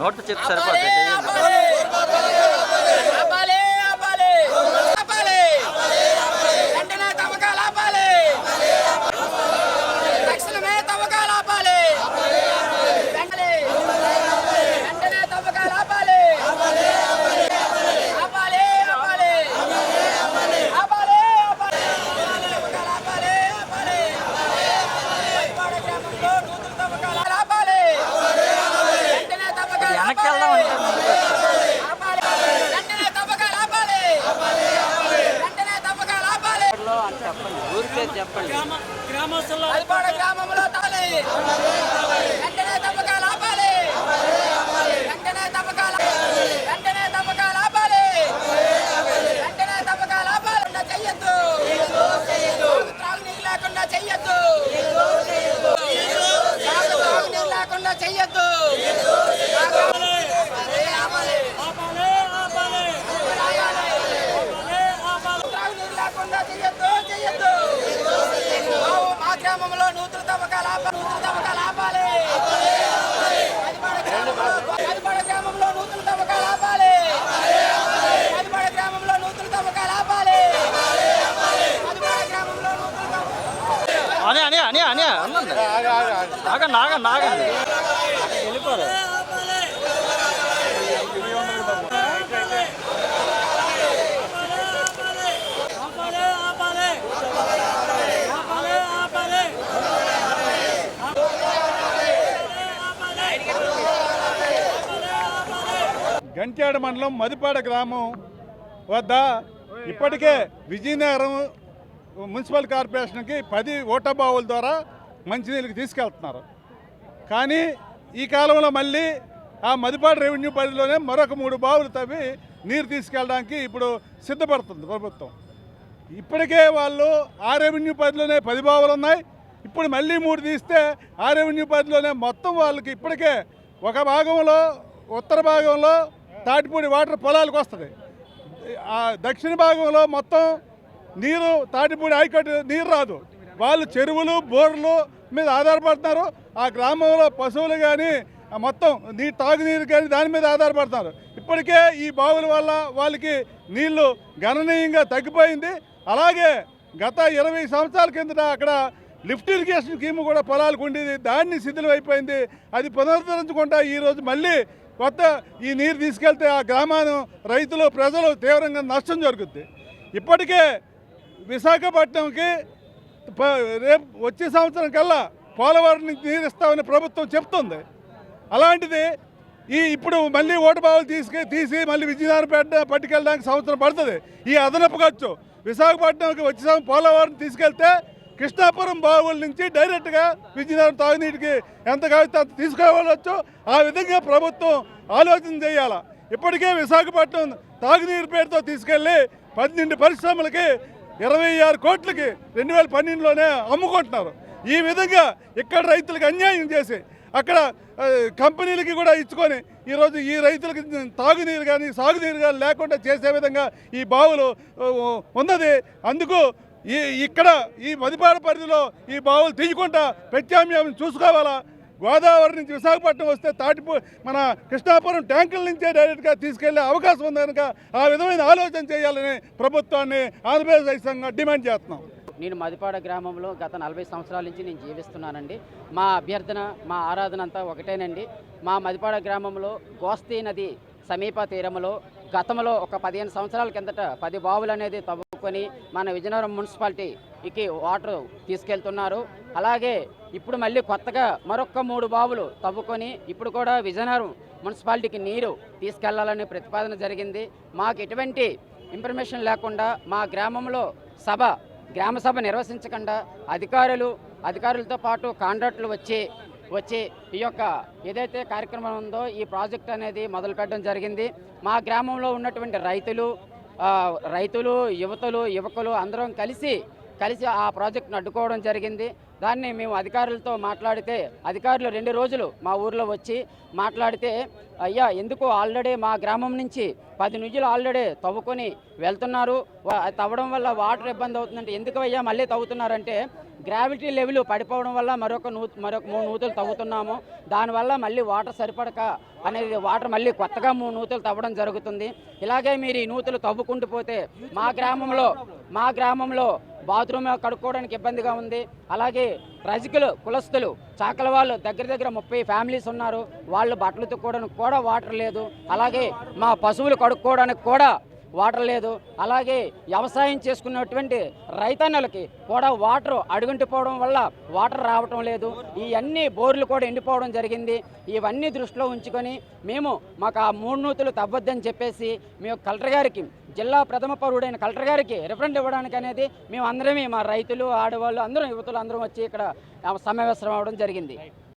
Note చెప్తే సరిపోతుంది. వెనక్కి వెళ్దాం చెప్పండి, ఊరి పేరు చెప్పండి. గ్రామంలో తాలి వెంటనే తవ్వకాలు ఆపాలి, వెంటనే తవ్వకాలు ఆపాలి, వెంటనే తవ్వకాలు ఆపాలి. చెయ్యొద్దు, త్రాగునీరు లేకుండా చెయ్యొద్దు, త్రాగునీరు లేకుండా చెయ్యొద్దు. మా గ్రామంలో నూతన తవ్వకాలు ఆపాలి. మదిపాడ గ్రామంలో నూతన తవ్వకాలు ఆపాలి. మదిపాడ గ్రామంలో నూతన తవ్వకాలు ఆపాలి. మదిపాడ గ్రామంలో నూతన నాగండి వెళ్ళిపోరు. గంట్యాడ మండలం మదిపాడ గ్రామం వద్ద ఇప్పటికే విజయనగరం మున్సిపల్ కార్పొరేషన్కి 10 ఓటా బావుల ద్వారా మంచినీళ్ళకి తీసుకెళ్తున్నారు. కానీ ఈ కాలంలో మళ్ళీ ఆ మదిపాడ రెవెన్యూ పరిధిలోనే మరొక 3 బావులు తవ్వి నీరు తీసుకెళ్ళడానికి ఇప్పుడు సిద్ధపడుతుంది ప్రభుత్వం. ఇప్పటికే వాళ్ళు ఆ రెవెన్యూ పరిధిలోనే 10 బావులు ఉన్నాయి. ఇప్పుడు మళ్ళీ 3 తీస్తే ఆ రెవెన్యూ పరిధిలోనే మొత్తం వాళ్ళకి ఇప్పటికే ఒక భాగంలో ఉత్తర భాగంలో తాటిపూడి వాటర్ పొలాలకు వస్తుంది. ఆ దక్షిణ భాగంలో మొత్తం నీరు తాటిపూడి ఆయకట్టు నీరు రాదు. వాళ్ళు చెరువులు బోర్లు మీద ఆధారపడుతున్నారు. ఆ గ్రామంలో పశువులు కానీ మొత్తం తాగునీరు కానీ దాని మీద ఆధారపడుతున్నారు. ఇప్పటికే ఈ బావుల వల్ల వాళ్ళకి నీళ్లు గణనీయంగా తగ్గిపోయింది. అలాగే గత 20 సంవత్సరాల కిందట అక్కడ లిఫ్ట్ ఇరిగేషన్ స్కీమ్ కూడా పొలాలకు ఉండేది, దాన్ని శిథిలం అయిపోయింది. అది పునరుద్ధరించకుండా ఈరోజు మళ్ళీ కొత్త ఈ నీరు తీసుకెళ్తే ఆ గ్రామాన్ని రైతులు ప్రజలు తీవ్రంగా నష్టం జరుగుద్ది. ఇప్పటికే విశాఖపట్నంకి రేపు వచ్చే సంవత్సరం కల్లా పోలవరం నుంచి నీరు ఇస్తామని ప్రభుత్వం చెప్తుంది. అలాంటిది ఇప్పుడు మళ్ళీ ఓటు బావులు తీసి మళ్ళీ విజయనగరం పట్టుకెళ్ళడానికి సంవత్సరం పడుతుంది. ఈ అదనపు ఖర్చు విశాఖపట్నంకి వచ్చే పోలవరం తీసుకెళ్తే కృష్ణాపురం బావుల నుంచి డైరెక్ట్గా విజయనగరం తాగునీటికి ఎంత కావాలో అంత తీసుకోవచ్చు. ఆ విధంగా ప్రభుత్వం ఆలోచన చేయాలి. ఇప్పటికే విశాఖపట్నం తాగునీరు పేరుతో తీసుకెళ్ళి 12 పరిశ్రమలకి 26 కోట్లకి 2012లోనే అమ్ముకుంటున్నారు. ఈ విధంగా ఇక్కడ రైతులకు అన్యాయం చేసి అక్కడ కంపెనీలకి కూడా ఇచ్చుకొని ఈరోజు ఈ రైతులకి తాగునీరు కానీ సాగునీరు కానీ లేకుండా చేసే విధంగా ఈ బావులు ఉన్నది. అందుకు ఇక్కడ ఈ మదిపాడ పరిధిలో ఈ బావులు తీయకుండా ప్రత్యామ్నాయం చూసుకోవాలా. గోదావరి నుంచి విశాఖపట్నం వస్తే మన కృష్ణాపురం ట్యాంకుల నుంచే డైరెక్ట్గా తీసుకెళ్లే అవకాశం ఉంది కనుక ఆ విధమైన ఆలోచన చేయాలని ప్రభుత్వాన్ని ఆంధ్రప్రదేశ్ రైతు సంఘం డిమాండ్ చేస్తున్నాం. నేను మదిపాడ గ్రామంలో గత 40 సంవత్సరాల నుంచి నేను జీవిస్తున్నానండి. మా అభ్యర్థన మా ఆరాధన అంతా ఒకటేనండి. మా మదిపాడ గ్రామంలో గోస్తీ నది సమీప తీరంలో గతంలో ఒక 15 సంవత్సరాల కిందట 10 బావులు అనేది తవ్వుకొని మన విజయనగరం మున్సిపాలిటీకి వాటర్ తీసుకెళ్తున్నారు. అలాగే ఇప్పుడు మళ్ళీ కొత్తగా మరొక 3 బావులు తవ్వుకొని ఇప్పుడు కూడా విజయనగరం మున్సిపాలిటీకి నీరు తీసుకెళ్లాలని ప్రతిపాదన జరిగింది. మాకు ఎటువంటి ఇన్ఫర్మేషన్ లేకుండా మా గ్రామంలో గ్రామ సభ నిర్వహించకుండా అధికారులతో పాటు కాంట్రాక్టులు వచ్చి ఈ యొక్క ఏదైతే కార్యక్రమం ఉందో ఈ ప్రాజెక్ట్ అనేది మొదలు పెట్టడం జరిగింది. మా గ్రామంలో ఉన్నటువంటి రైతులు యువకులు అందరం కలిసి కలిసి ఆ ప్రాజెక్టును అడ్డుకోవడం జరిగింది. దాన్ని మేము అధికారులతో మాట్లాడితే అధికారులు 2 రోజులు మా ఊర్లో వచ్చి మాట్లాడితే, అయ్యా ఎందుకు ఆల్రెడీ మా గ్రామం నుంచి 10 నుజ్జులు ఆల్రెడీ తవ్వుకొని వెళ్తున్నారు, తవ్వడం వల్ల వాటర్ ఇబ్బంది అవుతుందంటే ఎందుకు అయ్యా మళ్ళీ తవ్వుతున్నారంటే, గ్రావిటీ లెవెల్ పడిపోవడం వల్ల మరొక 3 నూతులు తవ్వుతున్నాము, దానివల్ల మళ్ళీ వాటర్ సరిపడక అనేది వాటర్ మళ్ళీ కొత్తగా 3 నూతులు తవ్వడం జరుగుతుంది. ఇలాగే మీరు ఈ నూతులు తవ్వుకుంటూ పోతే మా గ్రామంలో బాత్రూమ్ కడుక్కోవడానికి ఇబ్బందిగా ఉంది. అలాగే రజకులు కులస్తులు చాకల వాళ్ళు దగ్గర 30 ఫ్యామిలీస్ ఉన్నారు. వాళ్ళు బట్టలు ఉతుక్కోవడానికి కూడా వాటర్ లేదు. అలాగే మా పశువులు కడుక్కోవడానికి కూడా వాటర్ లేదు. అలాగే వ్యవసాయం చేసుకున్నటువంటి రైతన్నలకి కూడా వాటర్ అడుగుంటిపోవడం వల్ల వాటర్ రావటం లేదు. ఇవన్నీ బోర్లు కూడా ఎండిపోవడం జరిగింది. ఇవన్నీ దృష్టిలో ఉంచుకొని మాకు ఆ 3 నూతులు తవ్వొద్దని చెప్పేసి మేము కలెక్టర్ గారికి, జిల్లా ప్రథమ పౌరుడైన కలెక్టర్ గారికి రిఫరెండ్ ఇవ్వడానికి అనేది మేము అందరమే, మా రైతులు, ఆడవాళ్ళు అందరం, యువతులు అందరం వచ్చి ఇక్కడ సమావేశం అవ్వడం జరిగింది.